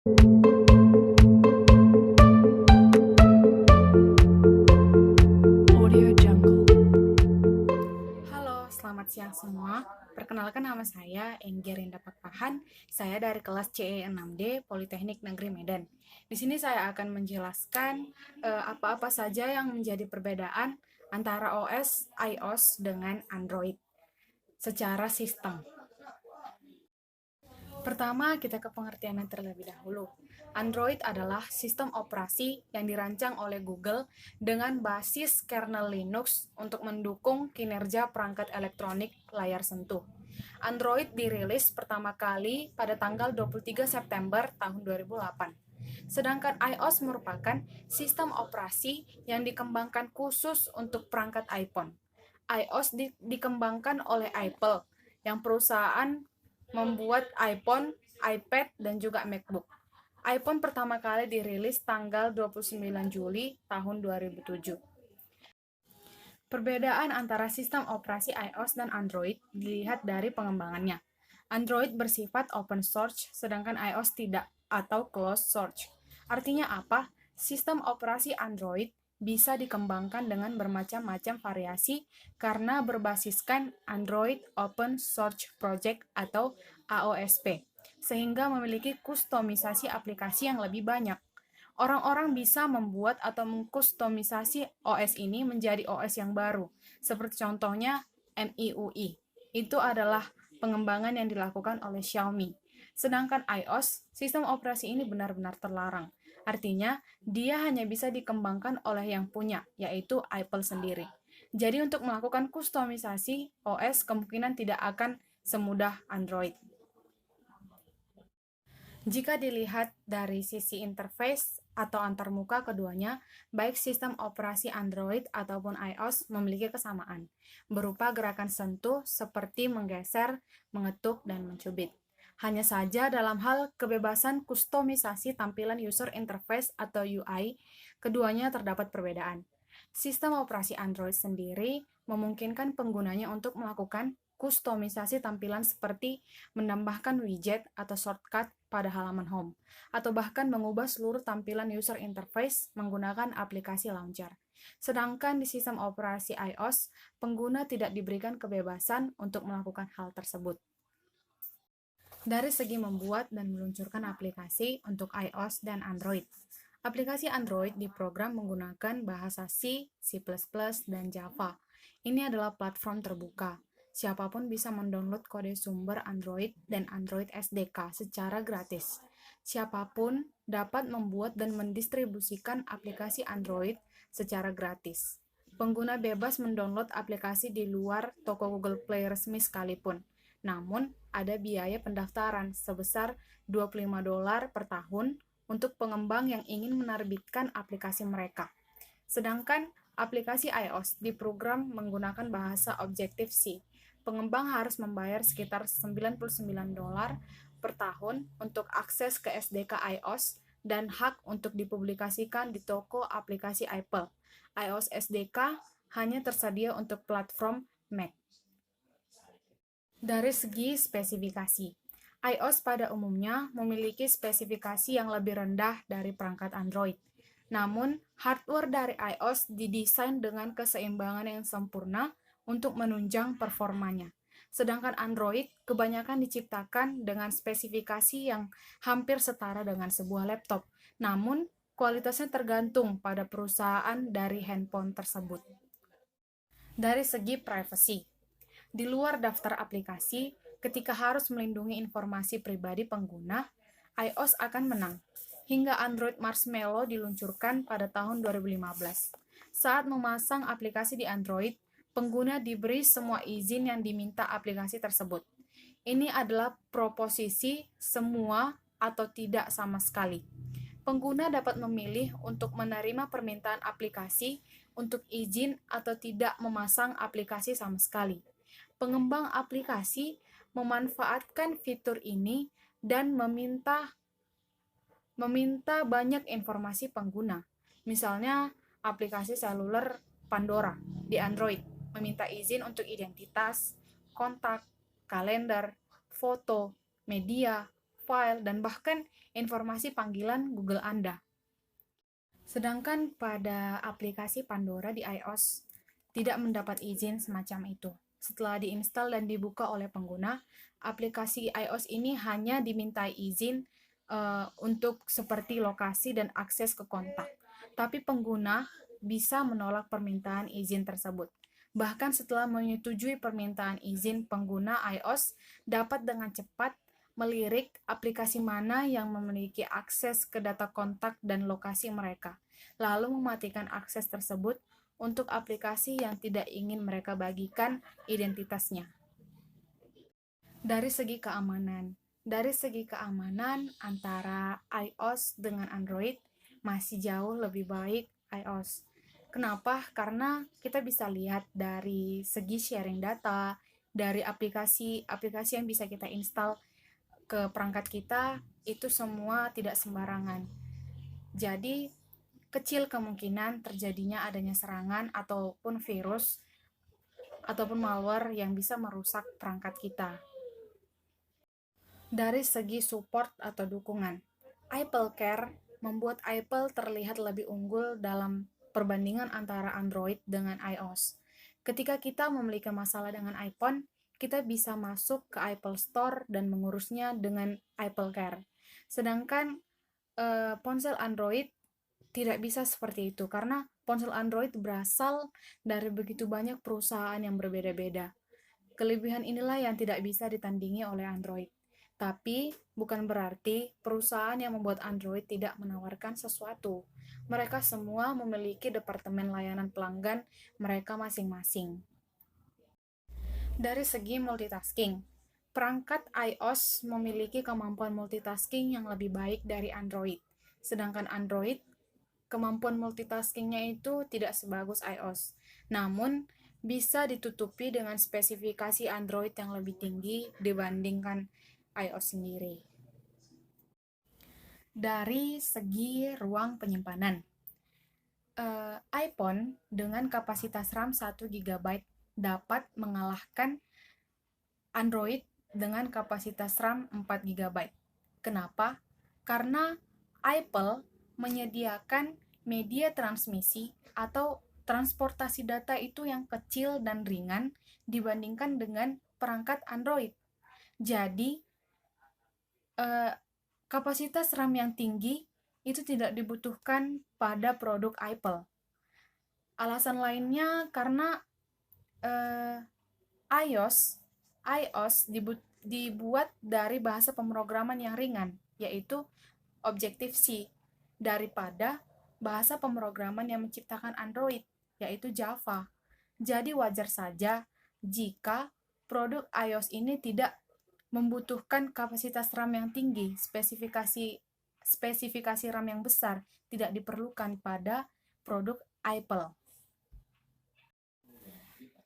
Audio Jungle. Halo, selamat siang semua. Perkenalkan nama saya Enggi Rinda Pakpahan. Saya dari kelas CE 6D Politeknik Negeri Medan. Di sini saya akan menjelaskan apa-apa saja yang menjadi perbedaan antara OS iOS dengan Android secara sistem. Pertama, kita ke pengertiannya terlebih dahulu. Android adalah sistem operasi yang dirancang oleh Google dengan basis kernel Linux untuk mendukung kinerja perangkat elektronik layar sentuh. Android dirilis pertama kali pada tanggal 23 September tahun 2008. Sedangkan iOS merupakan sistem operasi yang dikembangkan khusus untuk perangkat iPhone. iOS dikembangkan oleh Apple, yang perusahaan membuat iPhone, iPad, dan juga MacBook. iPhone pertama kali dirilis tanggal 29 Juli tahun 2007. Perbedaan antara sistem operasi iOS dan Android dilihat dari pengembangannya. Android bersifat open source, sedangkan iOS tidak, atau closed source. Artinya apa? Sistem operasi Android bisa dikembangkan dengan bermacam-macam variasi karena berbasiskan Android Open Source Project atau AOSP, sehingga memiliki kustomisasi aplikasi yang lebih banyak. Orang-orang bisa membuat atau mengkustomisasi OS ini menjadi OS yang baru, seperti contohnya MIUI. Itu adalah pengembangan yang dilakukan oleh Xiaomi. Sedangkan iOS, sistem operasi ini benar-benar terlarang. Artinya, dia hanya bisa dikembangkan oleh yang punya, yaitu Apple sendiri. Jadi untuk melakukan kustomisasi OS kemungkinan tidak akan semudah Android. Jika dilihat dari sisi interface atau antarmuka keduanya, baik sistem operasi Android ataupun iOS memiliki kesamaan, berupa gerakan sentuh seperti menggeser, mengetuk, dan mencubit. Hanya saja dalam hal kebebasan kustomisasi tampilan user interface atau UI, keduanya terdapat perbedaan. Sistem operasi Android sendiri memungkinkan penggunanya untuk melakukan kustomisasi tampilan seperti menambahkan widget atau shortcut pada halaman home, atau bahkan mengubah seluruh tampilan user interface menggunakan aplikasi launcher. Sedangkan di sistem operasi iOS, pengguna tidak diberikan kebebasan untuk melakukan hal tersebut. Dari segi membuat dan meluncurkan aplikasi untuk iOS dan Android. Aplikasi Android diprogram menggunakan bahasa C, C++, dan Java. Ini adalah platform terbuka. Siapapun bisa mendownload kode sumber Android dan Android SDK secara gratis. Siapapun dapat membuat dan mendistribusikan aplikasi Android secara gratis. Pengguna bebas mendownload aplikasi di luar toko Google Play resmi sekalipun. Namun, ada biaya pendaftaran sebesar $25 per tahun untuk pengembang yang ingin menerbitkan aplikasi mereka. Sedangkan aplikasi iOS diprogram menggunakan bahasa Objective-C. Pengembang harus membayar sekitar $99 per tahun untuk akses ke SDK iOS dan hak untuk dipublikasikan di toko aplikasi Apple. iOS SDK hanya tersedia untuk platform Mac. Dari segi spesifikasi, iOS pada umumnya memiliki spesifikasi yang lebih rendah dari perangkat Android. Namun, hardware dari iOS didesain dengan keseimbangan yang sempurna untuk menunjang performanya. Sedangkan Android kebanyakan diciptakan dengan spesifikasi yang hampir setara dengan sebuah laptop. Namun, kualitasnya tergantung pada perusahaan dari handphone tersebut. Dari segi privacy, di luar daftar aplikasi, ketika harus melindungi informasi pribadi pengguna, iOS akan menang. Hingga Android Marshmallow diluncurkan pada tahun 2015. Saat memasang aplikasi di Android, pengguna diberi semua izin yang diminta aplikasi tersebut. Ini adalah proposisi semua atau tidak sama sekali. Pengguna dapat memilih untuk menerima permintaan aplikasi untuk izin atau tidak memasang aplikasi sama sekali. Pengembang aplikasi memanfaatkan fitur ini dan meminta banyak informasi pengguna. Misalnya, aplikasi seluler Pandora di Android meminta izin untuk identitas, kontak, kalender, foto, media, file, dan bahkan informasi panggilan Google Anda. Sedangkan pada aplikasi Pandora di iOS tidak mendapat izin semacam itu. Setelah diinstal dan dibuka oleh pengguna, aplikasi iOS ini hanya dimintai izin untuk seperti lokasi dan akses ke kontak. Tapi pengguna bisa menolak permintaan izin tersebut. Bahkan setelah menyetujui permintaan izin, pengguna iOS dapat dengan cepat melirik aplikasi mana yang memiliki akses ke data kontak dan lokasi mereka, lalu mematikan akses tersebut untuk aplikasi yang tidak ingin mereka bagikan identitasnya. Dari segi keamanan antara iOS dengan Android masih jauh lebih baik iOS. Kenapa? Karena kita bisa lihat dari segi sharing data, dari aplikasi yang bisa kita install ke perangkat kita, itu semua tidak sembarangan. Jadi, kecil kemungkinan terjadinya adanya serangan ataupun virus ataupun malware yang bisa merusak perangkat kita. Dari segi support atau dukungan, Apple Care membuat Apple terlihat lebih unggul dalam perbandingan antara Android dengan iOS. Ketika kita memiliki masalah dengan iPhone, kita bisa masuk ke Apple Store dan mengurusnya dengan Apple Care. Sedangkan ponsel Android tidak bisa seperti itu, karena ponsel Android berasal dari begitu banyak perusahaan yang berbeda-beda. Kelebihan inilah yang tidak bisa ditandingi oleh Android. Tapi bukan berarti perusahaan yang membuat Android tidak menawarkan sesuatu. Mereka semua memiliki departemen layanan pelanggan mereka masing-masing. Dari segi multitasking, perangkat iOS memiliki kemampuan multitasking yang lebih baik dari Android. Sedangkan Android, kemampuan multitaskingnya itu tidak sebagus iOS. Namun, bisa ditutupi dengan spesifikasi Android yang lebih tinggi dibandingkan iOS sendiri. Dari segi ruang penyimpanan, iPhone dengan kapasitas RAM 1 GB dapat mengalahkan Android dengan kapasitas RAM 4 GB. Kenapa? Karena Apple menyediakan media transmisi atau transportasi data itu yang kecil dan ringan dibandingkan dengan perangkat Android. Jadi, kapasitas RAM yang tinggi itu tidak dibutuhkan pada produk Apple. Alasan lainnya karena iOS dibuat dari bahasa pemrograman yang ringan, yaitu Objective-C, daripada bahasa pemrograman yang menciptakan Android, yaitu Java. Jadi wajar saja jika produk iOS ini tidak membutuhkan kapasitas RAM yang tinggi, spesifikasi RAM yang besar tidak diperlukan pada produk Apple.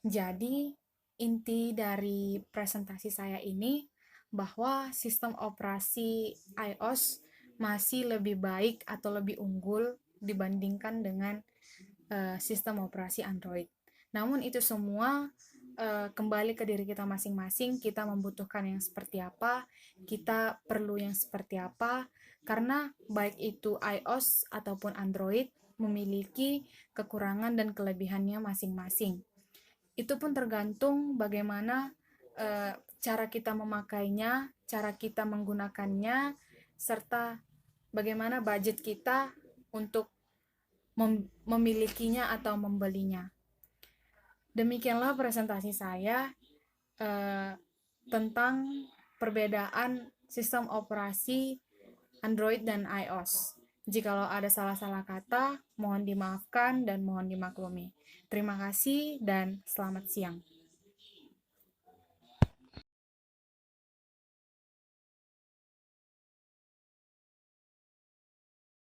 Jadi, inti dari presentasi saya ini bahwa sistem operasi iOS masih lebih baik atau lebih unggul dibandingkan dengan sistem operasi Android. Namun itu semua kembali ke diri kita masing-masing, kita membutuhkan yang seperti apa, kita perlu yang seperti apa, karena baik itu iOS ataupun Android memiliki kekurangan dan kelebihannya masing-masing. Itu pun tergantung bagaimana cara kita memakainya, cara kita menggunakannya, serta bagaimana budget kita untuk memilikinya atau membelinya. Demikianlah presentasi saya tentang perbedaan sistem operasi Android dan iOS. Jikalau ada salah-salah kata, mohon dimaafkan dan mohon dimaklumi. Terima kasih dan selamat siang.